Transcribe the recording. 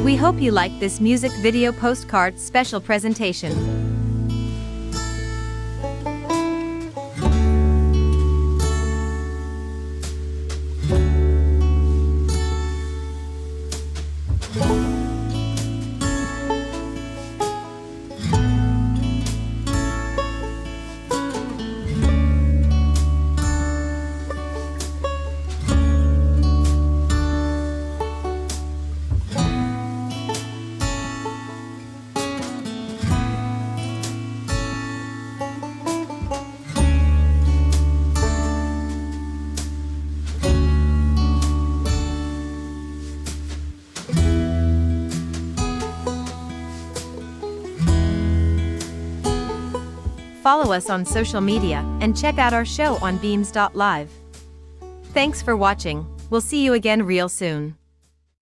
We hope you like this music video postcard special presentation. Follow us on social media and check out our show on beams.live. Thanks for watching. We'll see you again real soon.